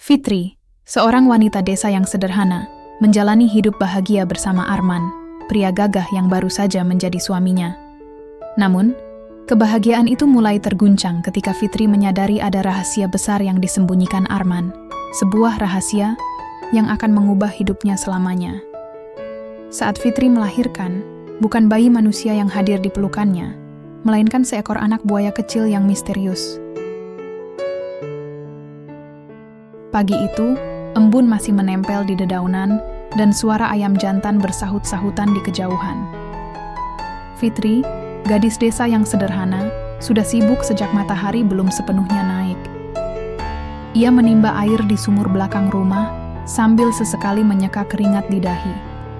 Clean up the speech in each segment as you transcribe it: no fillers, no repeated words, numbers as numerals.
Fitri, seorang wanita desa yang sederhana, menjalani hidup bahagia bersama Arman, pria gagah yang baru saja menjadi suaminya. Namun, kebahagiaan itu mulai terguncang ketika Fitri menyadari ada rahasia besar yang disembunyikan Arman, sebuah rahasia yang akan mengubah hidupnya selamanya. Saat Fitri melahirkan, bukan bayi manusia yang hadir di pelukannya, melainkan seekor anak buaya kecil yang misterius. Pagi itu, embun masih menempel di dedaunan dan suara ayam jantan bersahut-sahutan di kejauhan. Fitri, gadis desa yang sederhana, sudah sibuk sejak matahari belum sepenuhnya naik. Ia menimba air di sumur belakang rumah sambil sesekali menyeka keringat di dahi.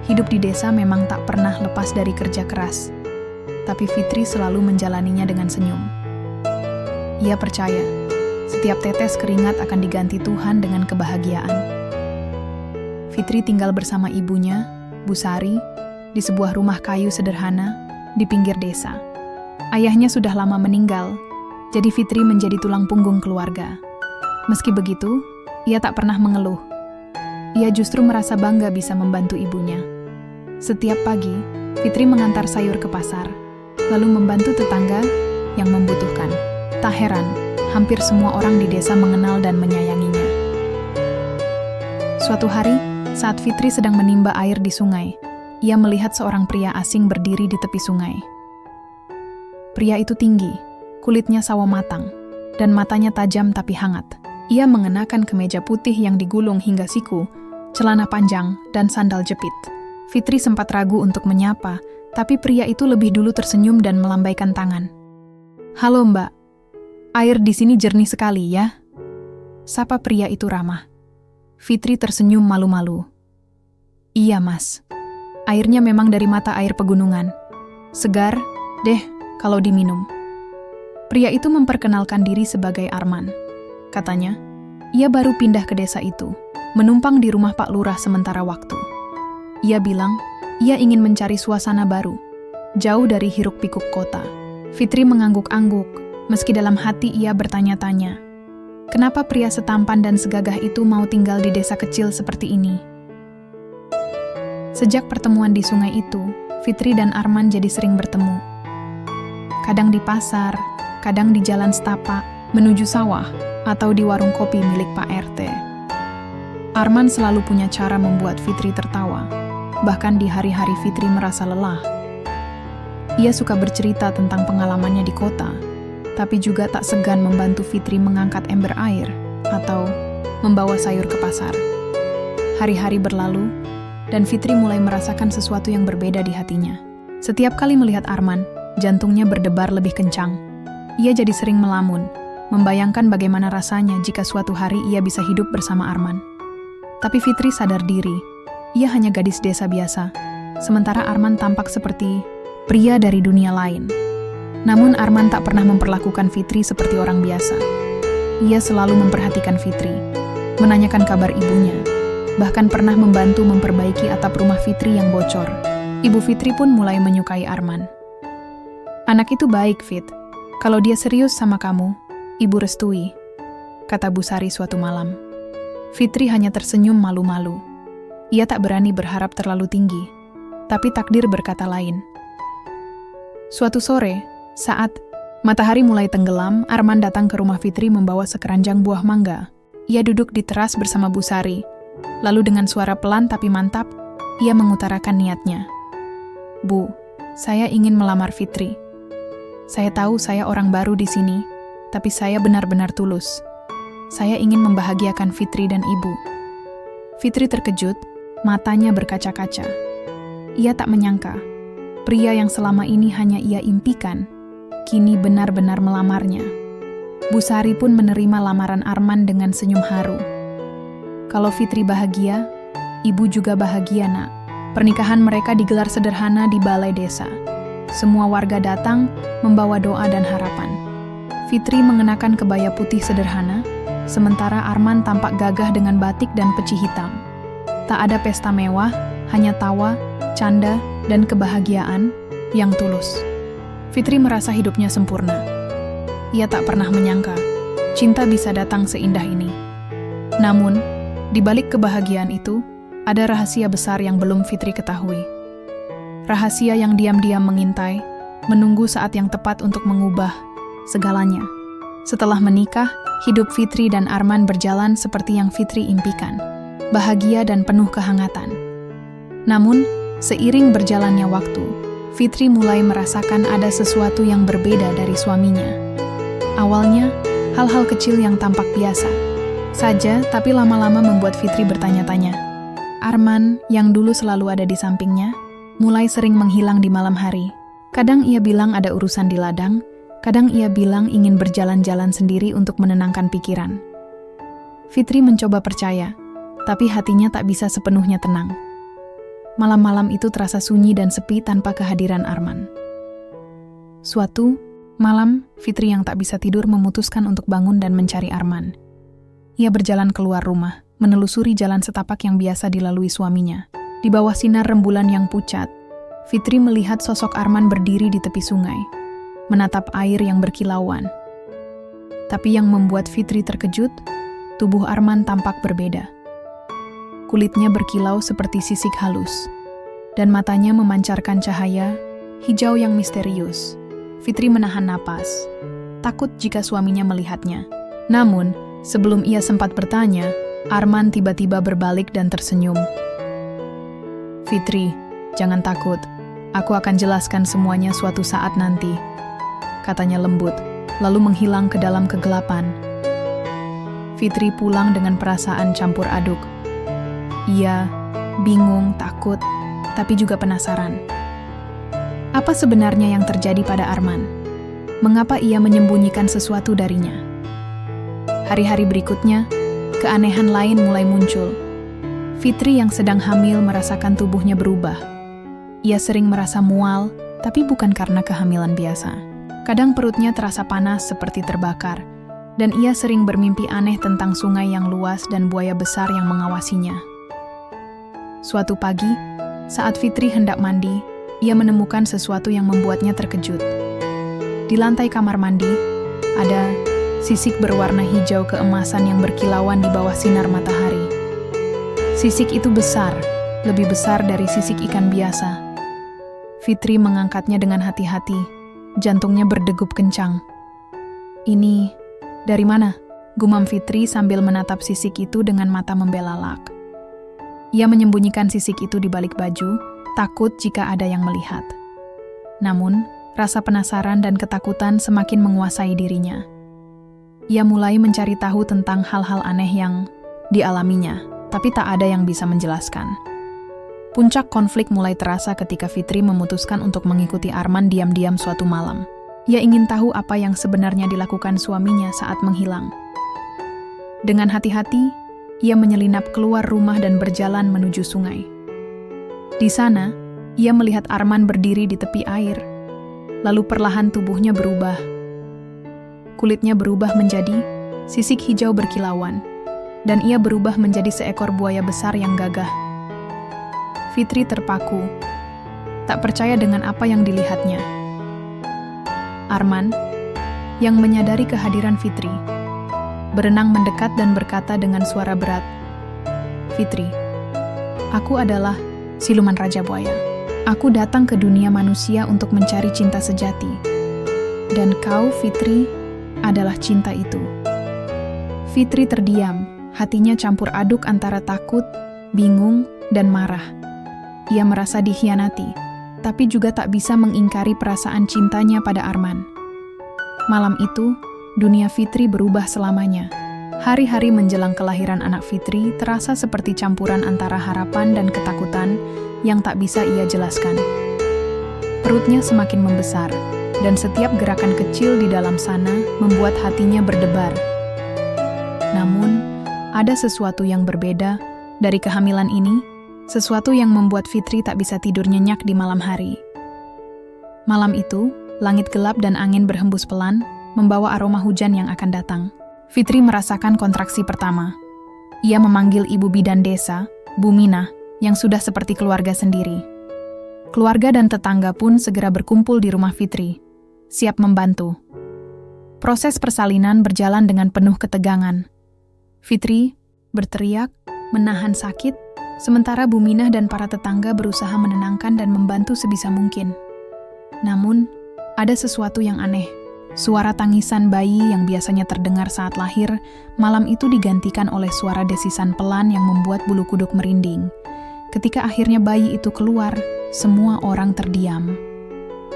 Hidup di desa memang tak pernah lepas dari kerja keras, tapi Fitri selalu menjalaninya dengan senyum. Ia percaya, setiap tetes keringat akan diganti Tuhan dengan kebahagiaan. Fitri tinggal bersama ibunya, Bu Sari, di sebuah rumah kayu sederhana di pinggir desa. Ayahnya sudah lama meninggal, jadi Fitri menjadi tulang punggung keluarga. Meski begitu, ia tak pernah mengeluh. Ia justru merasa bangga bisa membantu ibunya. Setiap pagi, Fitri mengantar sayur ke pasar, lalu membantu tetangga yang membutuhkan. Tak heran, hampir semua orang di desa mengenal dan menyayanginya. Suatu hari, saat Fitri sedang menimba air di sungai, ia melihat seorang pria asing berdiri di tepi sungai. Pria itu tinggi, kulitnya sawo matang, dan matanya tajam tapi hangat. Ia mengenakan kemeja putih yang digulung hingga siku, celana panjang, dan sandal jepit. Fitri sempat ragu untuk menyapa, tapi pria itu lebih dulu tersenyum dan melambaikan tangan. "Halo Mbak, air di sini jernih sekali ya?" Sapa pria itu ramah. Fitri tersenyum malu-malu. "Iya Mas, airnya memang dari mata air pegunungan. Segar deh kalau diminum." Pria itu memperkenalkan diri sebagai Arman. Katanya, ia baru pindah ke desa itu, menumpang di rumah Pak Lurah sementara waktu. Ia bilang, ia ingin mencari suasana baru, jauh dari hiruk-pikuk kota. Fitri mengangguk-angguk, meski dalam hati ia bertanya-tanya, kenapa pria setampan dan segagah itu mau tinggal di desa kecil seperti ini? Sejak pertemuan di sungai itu, Fitri dan Arman jadi sering bertemu. Kadang di pasar, kadang di jalan setapak, menuju sawah, atau di warung kopi milik Pak RT. Arman selalu punya cara membuat Fitri tertawa, bahkan di hari-hari Fitri merasa lelah. Ia suka bercerita tentang pengalamannya di kota, tapi juga tak segan membantu Fitri mengangkat ember air atau membawa sayur ke pasar. Hari-hari berlalu, dan Fitri mulai merasakan sesuatu yang berbeda di hatinya. Setiap kali melihat Arman, jantungnya berdebar lebih kencang. Ia jadi sering melamun, membayangkan bagaimana rasanya jika suatu hari ia bisa hidup bersama Arman. Tapi Fitri sadar diri, ia hanya gadis desa biasa, sementara Arman tampak seperti pria dari dunia lain. Namun Arman tak pernah memperlakukan Fitri seperti orang biasa. Ia selalu memperhatikan Fitri, menanyakan kabar ibunya, bahkan pernah membantu memperbaiki atap rumah Fitri yang bocor. Ibu Fitri pun mulai menyukai Arman. "Anak itu baik, Fit. Kalau dia serius sama kamu, Ibu restui," kata Bu Sari suatu malam. Fitri hanya tersenyum malu-malu. Ia tak berani berharap terlalu tinggi, tapi takdir berkata lain. Suatu sore, saat matahari mulai tenggelam, Arman datang ke rumah Fitri membawa sekeranjang buah mangga. Ia duduk di teras bersama Bu Sari, lalu dengan suara pelan tapi mantap, ia mengutarakan niatnya. "Bu, saya ingin melamar Fitri. Saya tahu saya orang baru di sini, tapi saya benar-benar tulus. Saya ingin membahagiakan Fitri dan Ibu." Fitri terkejut, matanya berkaca-kaca. Ia tak menyangka, pria yang selama ini hanya ia impikan, kini benar-benar melamarnya. Bu Sari pun menerima lamaran Arman dengan senyum haru. "Kalau Fitri bahagia, Ibu juga bahagia, Nak." Pernikahan mereka digelar sederhana di balai desa. Semua warga datang membawa doa dan harapan. Fitri mengenakan kebaya putih sederhana, sementara Arman tampak gagah dengan batik dan peci hitam. Tak ada pesta mewah, hanya tawa, canda, dan kebahagiaan yang tulus. Fitri merasa hidupnya sempurna. Ia tak pernah menyangka cinta bisa datang seindah ini. Namun, di balik kebahagiaan itu, ada rahasia besar yang belum Fitri ketahui. Rahasia yang diam-diam mengintai, menunggu saat yang tepat untuk mengubah segalanya. Setelah menikah, hidup Fitri dan Arman berjalan seperti yang Fitri impikan, bahagia dan penuh kehangatan. Namun, seiring berjalannya waktu, Fitri mulai merasakan ada sesuatu yang berbeda dari suaminya. Awalnya, hal-hal kecil yang tampak biasa saja, tapi lama-lama membuat Fitri bertanya-tanya. Arman, yang dulu selalu ada di sampingnya, mulai sering menghilang di malam hari. Kadang ia bilang ada urusan di ladang, kadang ia bilang ingin berjalan-jalan sendiri untuk menenangkan pikiran. Fitri mencoba percaya, tapi hatinya tak bisa sepenuhnya tenang. Malam-malam itu terasa sunyi dan sepi tanpa kehadiran Arman. Suatu malam, Fitri yang tak bisa tidur memutuskan untuk bangun dan mencari Arman. Ia berjalan keluar rumah, menelusuri jalan setapak yang biasa dilalui suaminya. Di bawah sinar rembulan yang pucat, Fitri melihat sosok Arman berdiri di tepi sungai, menatap air yang berkilauan. Tapi yang membuat Fitri terkejut, tubuh Arman tampak berbeda. Kulitnya berkilau seperti sisik halus, dan matanya memancarkan cahaya hijau yang misterius. Fitri menahan napas, takut jika suaminya melihatnya. Namun, sebelum ia sempat bertanya, Arman tiba-tiba berbalik dan tersenyum. "Fitri, jangan takut. Aku akan jelaskan semuanya suatu saat nanti," katanya lembut, lalu menghilang ke dalam kegelapan. Fitri pulang dengan perasaan campur aduk. Ia bingung, takut, tapi juga penasaran. Apa sebenarnya yang terjadi pada Arman? Mengapa ia menyembunyikan sesuatu darinya? Hari-hari berikutnya, keanehan lain mulai muncul. Fitri yang sedang hamil merasakan tubuhnya berubah. Ia sering merasa mual, tapi bukan karena kehamilan biasa. Kadang perutnya terasa panas seperti terbakar, dan ia sering bermimpi aneh tentang sungai yang luas dan buaya besar yang mengawasinya. Suatu pagi, saat Fitri hendak mandi, ia menemukan sesuatu yang membuatnya terkejut. Di lantai kamar mandi, ada sisik berwarna hijau keemasan yang berkilauan di bawah sinar matahari. Sisik itu besar, lebih besar dari sisik ikan biasa. Fitri mengangkatnya dengan hati-hati, jantungnya berdegup kencang. "Ini dari mana?" gumam Fitri sambil menatap sisik itu dengan mata membelalak. Ia menyembunyikan sisik itu di balik baju, takut jika ada yang melihat. Namun, rasa penasaran dan ketakutan semakin menguasai dirinya. Ia mulai mencari tahu tentang hal-hal aneh yang dialaminya, tapi tak ada yang bisa menjelaskan. Puncak konflik mulai terasa ketika Fitri memutuskan untuk mengikuti Arman diam-diam suatu malam. Ia ingin tahu apa yang sebenarnya dilakukan suaminya saat menghilang. Dengan hati-hati, ia menyelinap keluar rumah dan berjalan menuju sungai. Di sana, ia melihat Arman berdiri di tepi air. Lalu perlahan tubuhnya berubah. Kulitnya berubah menjadi sisik hijau berkilauan, dan ia berubah menjadi seekor buaya besar yang gagah. Fitri terpaku, tak percaya dengan apa yang dilihatnya. Arman, yang menyadari kehadiran Fitri, berenang mendekat dan berkata dengan suara berat, "Fitri, aku adalah siluman Raja Buaya. Aku datang ke dunia manusia untuk mencari cinta sejati. Dan kau, Fitri, adalah cinta itu." Fitri terdiam, hatinya campur aduk antara takut, bingung, dan marah. Ia merasa dikhianati, tapi juga tak bisa mengingkari perasaan cintanya pada Arman. Malam itu, dunia Fitri berubah selamanya. Hari-hari menjelang kelahiran anak Fitri terasa seperti campuran antara harapan dan ketakutan yang tak bisa ia jelaskan. Perutnya semakin membesar, dan setiap gerakan kecil di dalam sana membuat hatinya berdebar. Namun, ada sesuatu yang berbeda dari kehamilan ini, sesuatu yang membuat Fitri tak bisa tidur nyenyak di malam hari. Malam itu, langit gelap dan angin berhembus pelan, membawa aroma hujan yang akan datang. Fitri merasakan kontraksi pertama. Ia memanggil ibu bidan desa, Bu Minah, yang sudah seperti keluarga sendiri. Keluarga dan tetangga pun segera berkumpul di rumah Fitri, siap membantu. Proses persalinan berjalan dengan penuh ketegangan. Fitri berteriak, menahan sakit, sementara Buminah dan para tetangga berusaha menenangkan dan membantu sebisa mungkin. Namun, ada sesuatu yang aneh. Suara tangisan bayi yang biasanya terdengar saat lahir, malam itu digantikan oleh suara desisan pelan yang membuat bulu kuduk merinding. Ketika akhirnya bayi itu keluar, semua orang terdiam.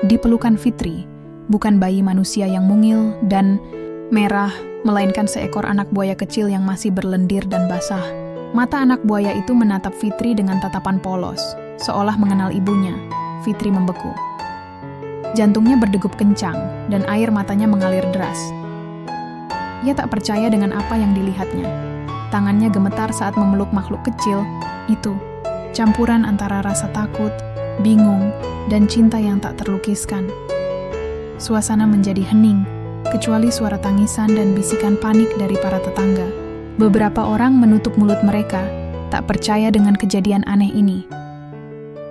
Di pelukan Fitri, bukan bayi manusia yang mungil dan merah, melainkan seekor anak buaya kecil yang masih berlendir dan basah. Mata anak buaya itu menatap Fitri dengan tatapan polos, seolah mengenal ibunya. Fitri membeku. Jantungnya berdegup kencang, dan air matanya mengalir deras. Ia tak percaya dengan apa yang dilihatnya. Tangannya gemetar saat memeluk makhluk kecil itu. Campuran antara rasa takut, bingung, dan cinta yang tak terlukiskan. Suasana menjadi hening, kecuali suara tangisan dan bisikan panik dari para tetangga. Beberapa orang menutup mulut mereka, tak percaya dengan kejadian aneh ini.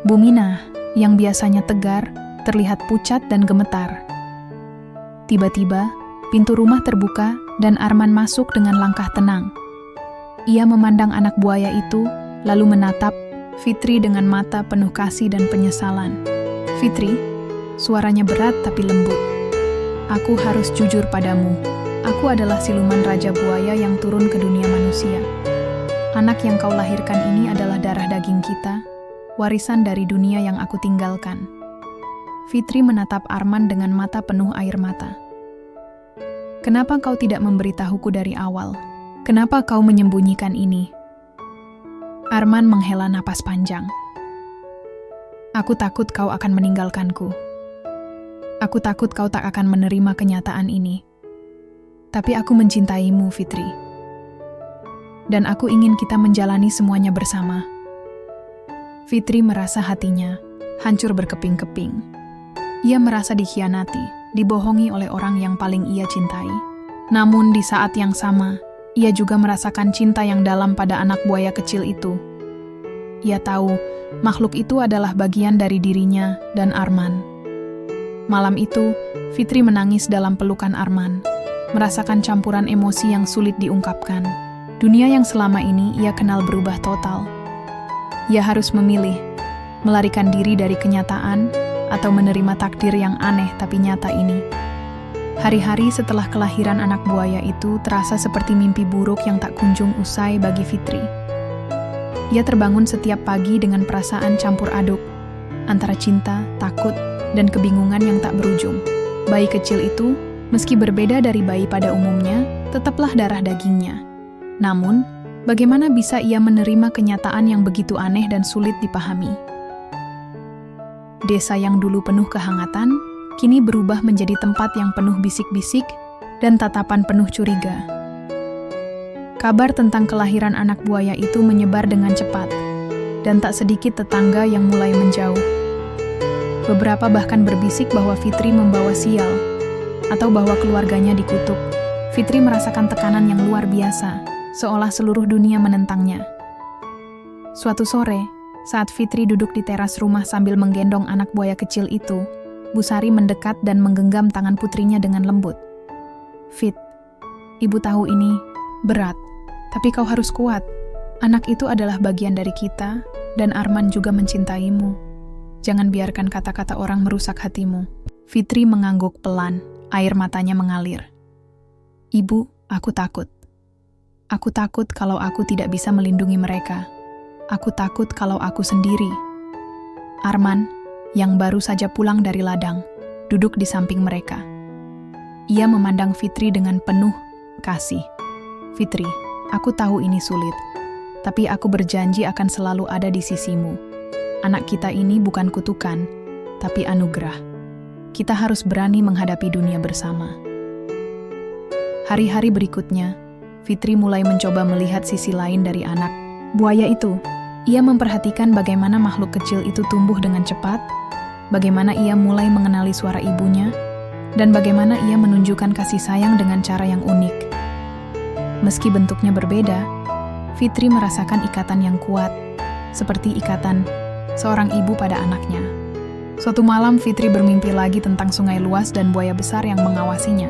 Buminah, yang biasanya tegar, terlihat pucat dan gemetar. Tiba-tiba, pintu rumah terbuka dan Arman masuk dengan langkah tenang. Ia memandang anak buaya itu, lalu menatap Fitri dengan mata penuh kasih dan penyesalan. Fitri, suaranya berat tapi lembut. Aku harus jujur padamu. Aku adalah siluman Raja Buaya yang turun ke dunia manusia. Anak yang kau lahirkan ini adalah darah daging kita, warisan dari dunia yang aku tinggalkan. Fitri menatap Arman dengan mata penuh air mata. Kenapa kau tidak memberitahuku dari awal? Kenapa kau menyembunyikan ini? Arman menghela napas panjang. Aku takut kau akan meninggalkanku. Aku takut kau tak akan menerima kenyataan ini. Tapi aku mencintaimu, Fitri. Dan aku ingin kita menjalani semuanya bersama. Fitri merasa hatinya hancur berkeping-keping. Ia merasa dikhianati, dibohongi oleh orang yang paling ia cintai. Namun di saat yang sama, ia juga merasakan cinta yang dalam pada anak buaya kecil itu. Ia tahu makhluk itu adalah bagian dari dirinya dan Arman. Malam itu, Fitri menangis dalam pelukan Arman, merasakan campuran emosi yang sulit diungkapkan. Dunia yang selama ini ia kenal berubah total. Ia harus memilih, melarikan diri dari kenyataan atau menerima takdir yang aneh tapi nyata ini. Hari-hari setelah kelahiran anak buaya itu terasa seperti mimpi buruk yang tak kunjung usai bagi Fitri. Ia terbangun setiap pagi dengan perasaan campur aduk, antara cinta, takut, dan kebingungan yang tak berujung. Bayi kecil itu, meski berbeda dari bayi pada umumnya, tetaplah darah dagingnya. Namun, bagaimana bisa ia menerima kenyataan yang begitu aneh dan sulit dipahami? Desa yang dulu penuh kehangatan, kini berubah menjadi tempat yang penuh bisik-bisik dan tatapan penuh curiga. Kabar tentang kelahiran anak buaya itu menyebar dengan cepat, dan tak sedikit tetangga yang mulai menjauh. Beberapa bahkan berbisik bahwa Fitri membawa sial, atau bahwa keluarganya dikutuk. Fitri merasakan tekanan yang luar biasa, seolah seluruh dunia menentangnya. Suatu sore, saat Fitri duduk di teras rumah sambil menggendong anak buaya kecil itu, Bu Sari mendekat dan menggenggam tangan putrinya dengan lembut. Fit, ibu tahu ini berat, tapi kau harus kuat. Anak itu adalah bagian dari kita, dan Arman juga mencintaimu. Jangan biarkan kata-kata orang merusak hatimu. Fitri mengangguk pelan, air matanya mengalir. Ibu, aku takut. Aku takut kalau aku tidak bisa melindungi mereka. Aku takut kalau aku sendiri. Arman, yang baru saja pulang dari ladang, duduk di samping mereka. Ia memandang Fitri dengan penuh kasih. Fitri, aku tahu ini sulit, tapi aku berjanji akan selalu ada di sisimu. Anak kita ini bukan kutukan, tapi anugerah. Kita harus berani menghadapi dunia bersama. Hari-hari berikutnya, Fitri mulai mencoba melihat sisi lain dari anak buaya itu. Ia memperhatikan bagaimana makhluk kecil itu tumbuh dengan cepat, bagaimana ia mulai mengenali suara ibunya, dan bagaimana ia menunjukkan kasih sayang dengan cara yang unik. Meski bentuknya berbeda, Fitri merasakan ikatan yang kuat, seperti ikatan seorang ibu pada anaknya. Suatu malam Fitri bermimpi lagi tentang sungai luas dan buaya besar yang mengawasinya.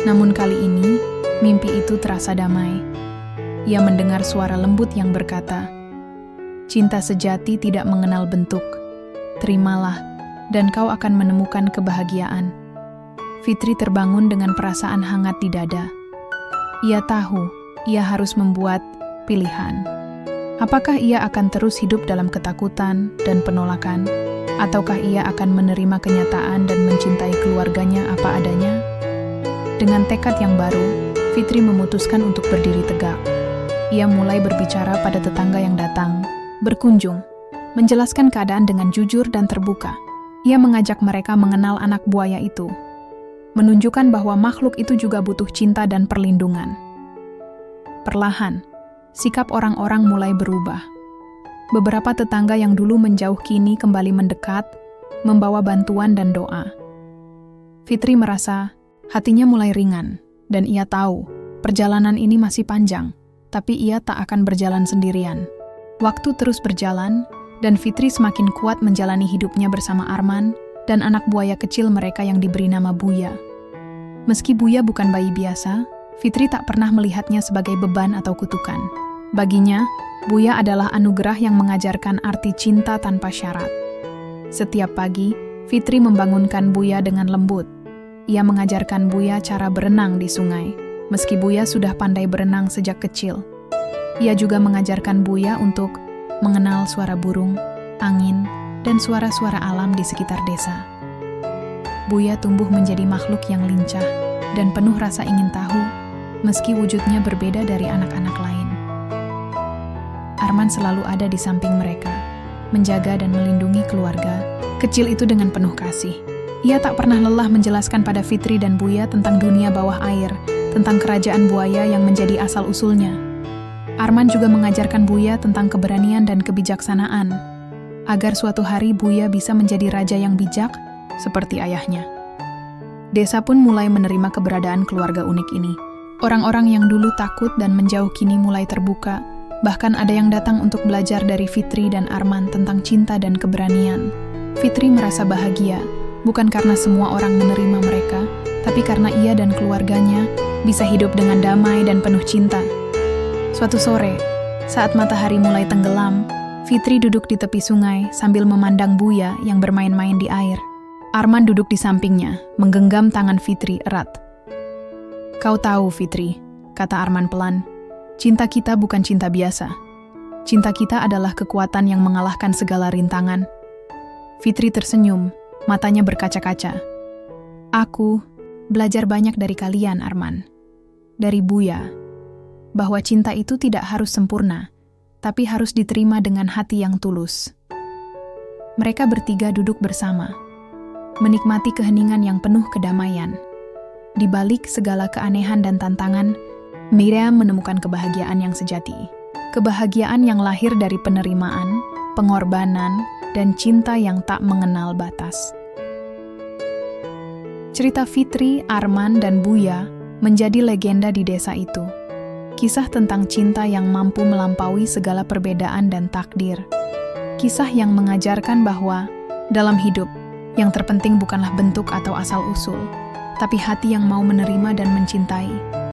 Namun kali ini, mimpi itu terasa damai. ia mendengar suara lembut yang berkata, "Cinta sejati tidak mengenal bentuk. Terimalah, dan kau akan menemukan kebahagiaan." Fitri terbangun dengan perasaan hangat di dada. Ia tahu, ia harus membuat pilihan. Apakah ia akan terus hidup dalam ketakutan dan penolakan, ataukah ia akan menerima kenyataan dan mencintai keluarganya apa adanya? Dengan tekad yang baru, Fitri memutuskan untuk berdiri tegak. Ia mulai berbicara pada tetangga yang datang, berkunjung, menjelaskan keadaan dengan jujur dan terbuka. Ia mengajak mereka mengenal anak buaya itu, menunjukkan bahwa makhluk itu juga butuh cinta dan perlindungan. Perlahan, sikap orang-orang mulai berubah. Beberapa tetangga yang dulu menjauh kini kembali mendekat, membawa bantuan dan doa. Fitri merasa hatinya mulai ringan, dan ia tahu perjalanan ini masih panjang, tapi ia tak akan berjalan sendirian. Waktu terus berjalan, dan Fitri semakin kuat menjalani hidupnya bersama Arman dan anak buaya kecil mereka yang diberi nama Buya. Meski Buya bukan bayi biasa, Fitri tak pernah melihatnya sebagai beban atau kutukan. Baginya, Buya adalah anugerah yang mengajarkan arti cinta tanpa syarat. Setiap pagi, Fitri membangunkan Buya dengan lembut. Ia mengajarkan Buya cara berenang di sungai, meski Buya sudah pandai berenang sejak kecil. Ia juga mengajarkan Buya untuk mengenal suara burung, angin, dan suara-suara alam di sekitar desa. Buya tumbuh menjadi makhluk yang lincah dan penuh rasa ingin tahu, meski wujudnya berbeda dari anak-anak lain. Arman selalu ada di samping mereka, menjaga dan melindungi keluarga kecil itu dengan penuh kasih. Ia tak pernah lelah menjelaskan pada Fitri dan Buya tentang dunia bawah air, tentang kerajaan buaya yang menjadi asal-usulnya. Arman juga mengajarkan Buya tentang keberanian dan kebijaksanaan, agar suatu hari Buya bisa menjadi raja yang bijak seperti ayahnya. Desa pun mulai menerima keberadaan keluarga unik ini. Orang-orang yang dulu takut dan menjauh kini mulai terbuka, bahkan ada yang datang untuk belajar dari Fitri dan Arman tentang cinta dan keberanian. Fitri merasa bahagia, bukan karena semua orang menerima mereka, tapi karena ia dan keluarganya bisa hidup dengan damai dan penuh cinta. Suatu sore, saat matahari mulai tenggelam, Fitri duduk di tepi sungai sambil memandang Buya yang bermain-main di air. Arman duduk di sampingnya, menggenggam tangan Fitri erat. "Kau tahu, Fitri," kata Arman pelan, "cinta kita bukan cinta biasa. Cinta kita adalah kekuatan yang mengalahkan segala rintangan." Fitri tersenyum, matanya berkaca-kaca. "Aku belajar banyak dari kalian, Arman. Dari Buya, bahwa cinta itu tidak harus sempurna, tapi harus diterima dengan hati yang tulus." Mereka bertiga duduk bersama, menikmati keheningan yang penuh kedamaian. Di balik segala keanehan dan tantangan, Miriam menemukan kebahagiaan yang sejati. Kebahagiaan yang lahir dari penerimaan, pengorbanan, dan cinta yang tak mengenal batas. Cerita Fitri, Arman, dan Buya menjadi legenda di desa itu. Kisah tentang cinta yang mampu melampaui segala perbedaan dan takdir. Kisah yang mengajarkan bahwa dalam hidup, yang terpenting bukanlah bentuk atau asal-usul, tapi hati yang mau menerima dan mencintai.